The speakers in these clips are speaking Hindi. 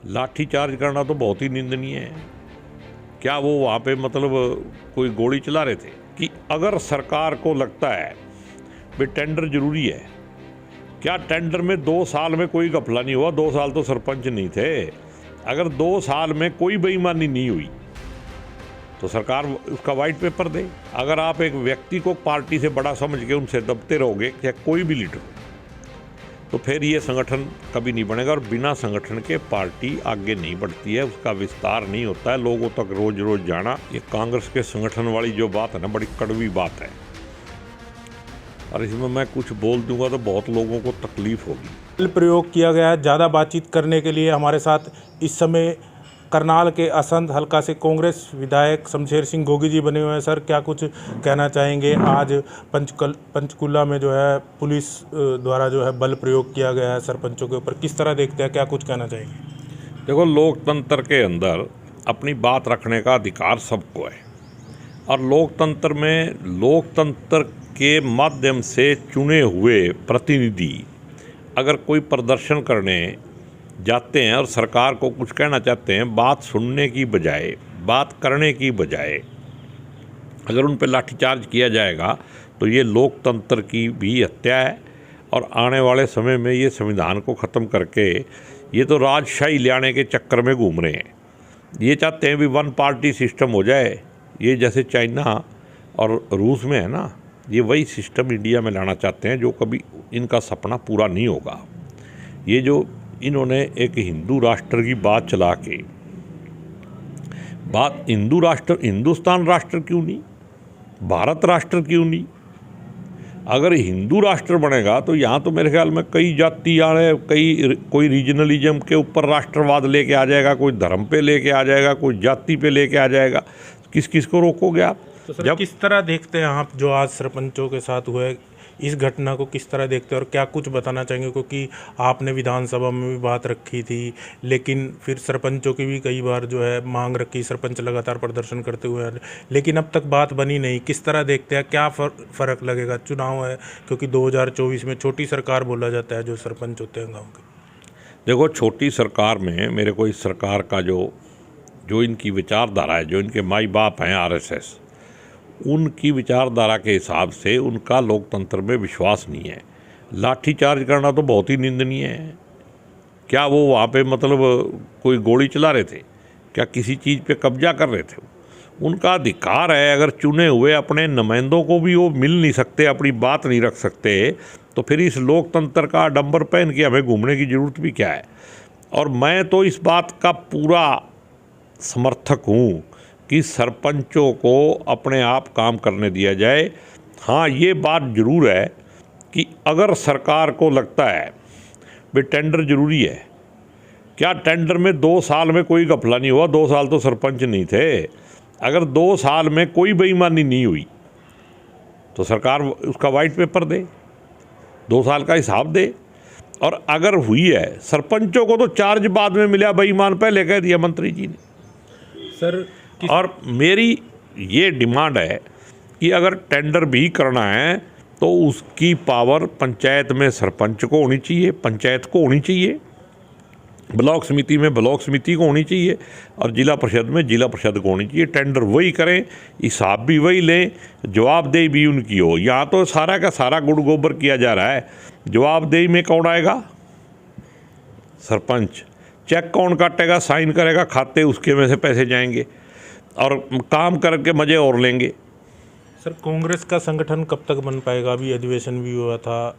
लाठीचार्ज करना तो बहुत ही निंदनीय है। क्या वो वहाँ पे मतलब कोई गोली चला रहे थे? कि अगर सरकार को लगता है भी टेंडर जरूरी है, क्या टेंडर में 2 साल में कोई घपला नहीं हुआ? 2 साल तो सरपंच नहीं थे। अगर 2 साल में कोई बेईमानी नहीं हुई तो सरकार उसका वाइट पेपर दे। अगर आप एक व्यक्ति को पार्टी से बड़ा समझ के उनसे दबते रहोगे, चाहे कोई भी लीडर हो, तो फिर ये संगठन कभी नहीं बनेगा। और बिना संगठन के पार्टी आगे नहीं बढ़ती है, उसका विस्तार नहीं होता है, लोगों तक रोज रोज जाना। ये कांग्रेस के संगठन वाली जो बात है ना, बड़ी कड़वी बात है, और इसमें मैं कुछ बोल दूंगा तो बहुत लोगों को तकलीफ होगी। बल प्रयोग किया गया है। ज़्यादा बातचीत करने के लिए हमारे साथ इस समय करनाल के असंध हल्का से कांग्रेस विधायक शमशेर सिंह गोगी जी बने हुए हैं। सर, क्या कुछ कहना चाहेंगे? आज पंचकुला में जो है पुलिस द्वारा जो है बल प्रयोग किया गया है सरपंचों के ऊपर, किस तरह देखते हैं, क्या कुछ कहना चाहेंगे? देखो, लोकतंत्र के अंदर अपनी बात रखने का अधिकार सबको है, और लोकतंत्र में लोकतंत्र के माध्यम से चुने हुए प्रतिनिधि अगर कोई प्रदर्शन करने जाते हैं और सरकार को कुछ कहना चाहते हैं, बात सुनने की बजाय, बात करने की बजाय अगर उन पर लाठीचार्ज किया जाएगा तो ये लोकतंत्र की भी हत्या है। और आने वाले समय में ये संविधान को ख़त्म करके ये तो राजशाही लाने के चक्कर में घूम रहे हैं। ये चाहते हैं भी 1 पार्टी सिस्टम हो जाए। ये जैसे चाइना और रूस में है ना, ये वही सिस्टम इंडिया में लाना चाहते हैं, जो कभी इनका सपना पूरा नहीं होगा। ये जो इन्होंने एक हिंदू राष्ट्र की बात चला के, बात हिंदू राष्ट्र, हिंदुस्तान राष्ट्र क्यों नहीं, भारत राष्ट्र क्यों नहीं? अगर हिंदू राष्ट्र बनेगा तो यहाँ तो मेरे ख्याल में कई जाति आए, कोई रीजनलिज्म के ऊपर राष्ट्रवाद लेके आ जाएगा, कोई धर्म पे लेके आ जाएगा, कोई जाति पे लेके आ जाएगा। किस किस को रोकोगे आप? तो सर, किस तरह देखते हैं आप जो आज सरपंचों के साथ हुए इस घटना को, किस तरह देखते हैं और क्या कुछ बताना चाहेंगे? क्योंकि आपने विधानसभा में भी बात रखी थी, लेकिन फिर सरपंचों की भी कई बार जो है मांग रखी, सरपंच लगातार प्रदर्शन करते हुए हैं, लेकिन अब तक बात बनी नहीं। किस तरह देखते हैं, क्या फ़र्क लगेगा? चुनाव है, क्योंकि 2024 में छोटी सरकार बोला जाता है जो सरपंच होते हैं गाँव के। देखो, छोटी सरकार में मेरे को इस सरकार का जो इनकी विचारधारा है, जो इनके माई बाप हैं आरएसएस, उनकी विचारधारा के हिसाब से उनका लोकतंत्र में विश्वास नहीं है। लाठीचार्ज करना तो बहुत ही निंदनीय है। क्या वो वहाँ पे मतलब कोई गोली चला रहे थे? क्या किसी चीज़ पे कब्जा कर रहे थे? उनका अधिकार है। अगर चुने हुए अपने नुमाइंदों को भी वो मिल नहीं सकते, अपनी बात नहीं रख सकते, तो फिर इस लोकतंत्र का डंबर पहन के हमें घूमने की ज़रूरत भी क्या है? और मैं तो इस बात का पूरा समर्थक हूँ कि सरपंचों को अपने आप काम करने दिया जाए। हाँ, ये बात ज़रूर है कि अगर सरकार को लगता है भी टेंडर ज़रूरी है, क्या टेंडर में 2 साल में कोई घपला नहीं हुआ? 2 साल तो सरपंच नहीं थे। अगर 2 साल में कोई बेईमानी नहीं हुई तो सरकार उसका वाइट पेपर दे, 2 साल का हिसाब दे। और अगर हुई है, सरपंचों को तो चार्ज बाद में मिला, बेईमान पहले कह दिया मंत्री जी ने। सर, और मेरी ये डिमांड है कि अगर टेंडर भी करना है तो उसकी पावर पंचायत में सरपंच को होनी चाहिए, पंचायत को होनी चाहिए, ब्लॉक समिति में ब्लॉक समिति को होनी चाहिए, और जिला परिषद में जिला परिषद को होनी चाहिए। टेंडर वही करें, हिसाब भी वही लें, जवाबदेही भी उनकी हो। यहाँ तो सारा का सारा गुड़ गोबर किया जा रहा है। जवाबदेही में कौन आएगा? सरपंच। चेक कौन काटेगा, साइन करेगा, खाते उसके में से पैसे जाएंगे, और काम करके मज़े और लेंगे। सर, कांग्रेस का संगठन कब तक बन पाएगा? अभी अधिवेशन भी हुआ था,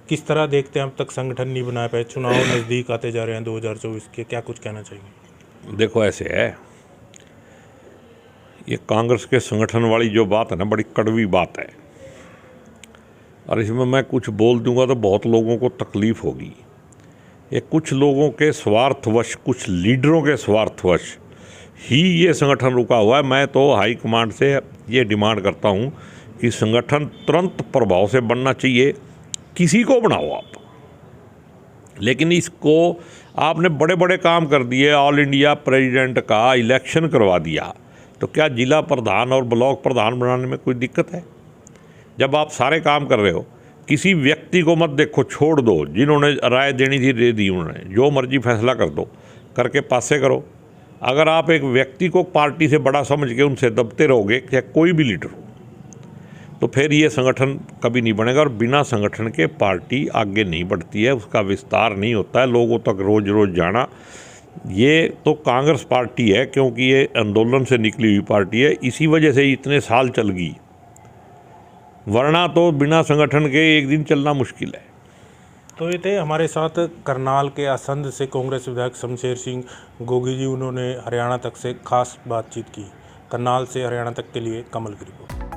किस तरह देखते हैं? अब तक संगठन नहीं बना पाए, चुनाव नज़दीक आते जा रहे हैं 2024 के, क्या कुछ कहना चाहिए? देखो, ऐसे है, ये कांग्रेस के संगठन वाली जो बात है ना, बड़ी कड़वी बात है, और इसमें मैं कुछ बोल दूंगा तो बहुत लोगों को तकलीफ होगी। ये कुछ लोगों के स्वार्थवश, कुछ लीडरों के स्वार्थवश ही ये संगठन रुका हुआ है। मैं तो हाई कमांड से ये डिमांड करता हूँ कि संगठन तुरंत प्रभाव से बनना चाहिए। किसी को बनाओ आप, लेकिन इसको आपने बड़े बड़े काम कर दिए, ऑल इंडिया प्रेसिडेंट का इलेक्शन करवा दिया, तो क्या जिला प्रधान और ब्लॉक प्रधान बनाने में कोई दिक्कत है? जब आप सारे काम कर रहे हो, किसी व्यक्ति को मत देखो, छोड़ दो। जिन्होंने राय देनी थी दे दी उन्होंने, जो मर्जी फैसला कर दो। करके पासे करो। अगर आप एक व्यक्ति को पार्टी से बड़ा समझ के उनसे दबते रहोगे, चाहे कोई भी लीडर हो, तो फिर ये संगठन कभी नहीं बनेगा। और बिना संगठन के पार्टी आगे नहीं बढ़ती है, उसका विस्तार नहीं होता है, लोगों तक रोज़ रोज़ जाना। ये तो कांग्रेस पार्टी है, क्योंकि ये आंदोलन से निकली हुई पार्टी है, इसी वजह से इतने साल चल गई, वरना तो बिना संगठन के एक दिन चलना मुश्किल है। तो ये थे हमारे साथ करनाल के आसंद से कांग्रेस विधायक शमशेर सिंह गोगी जी। उन्होंने हरियाणा तक से खास बातचीत की। करनाल से हरियाणा तक के लिए कमल की रिपोर्ट।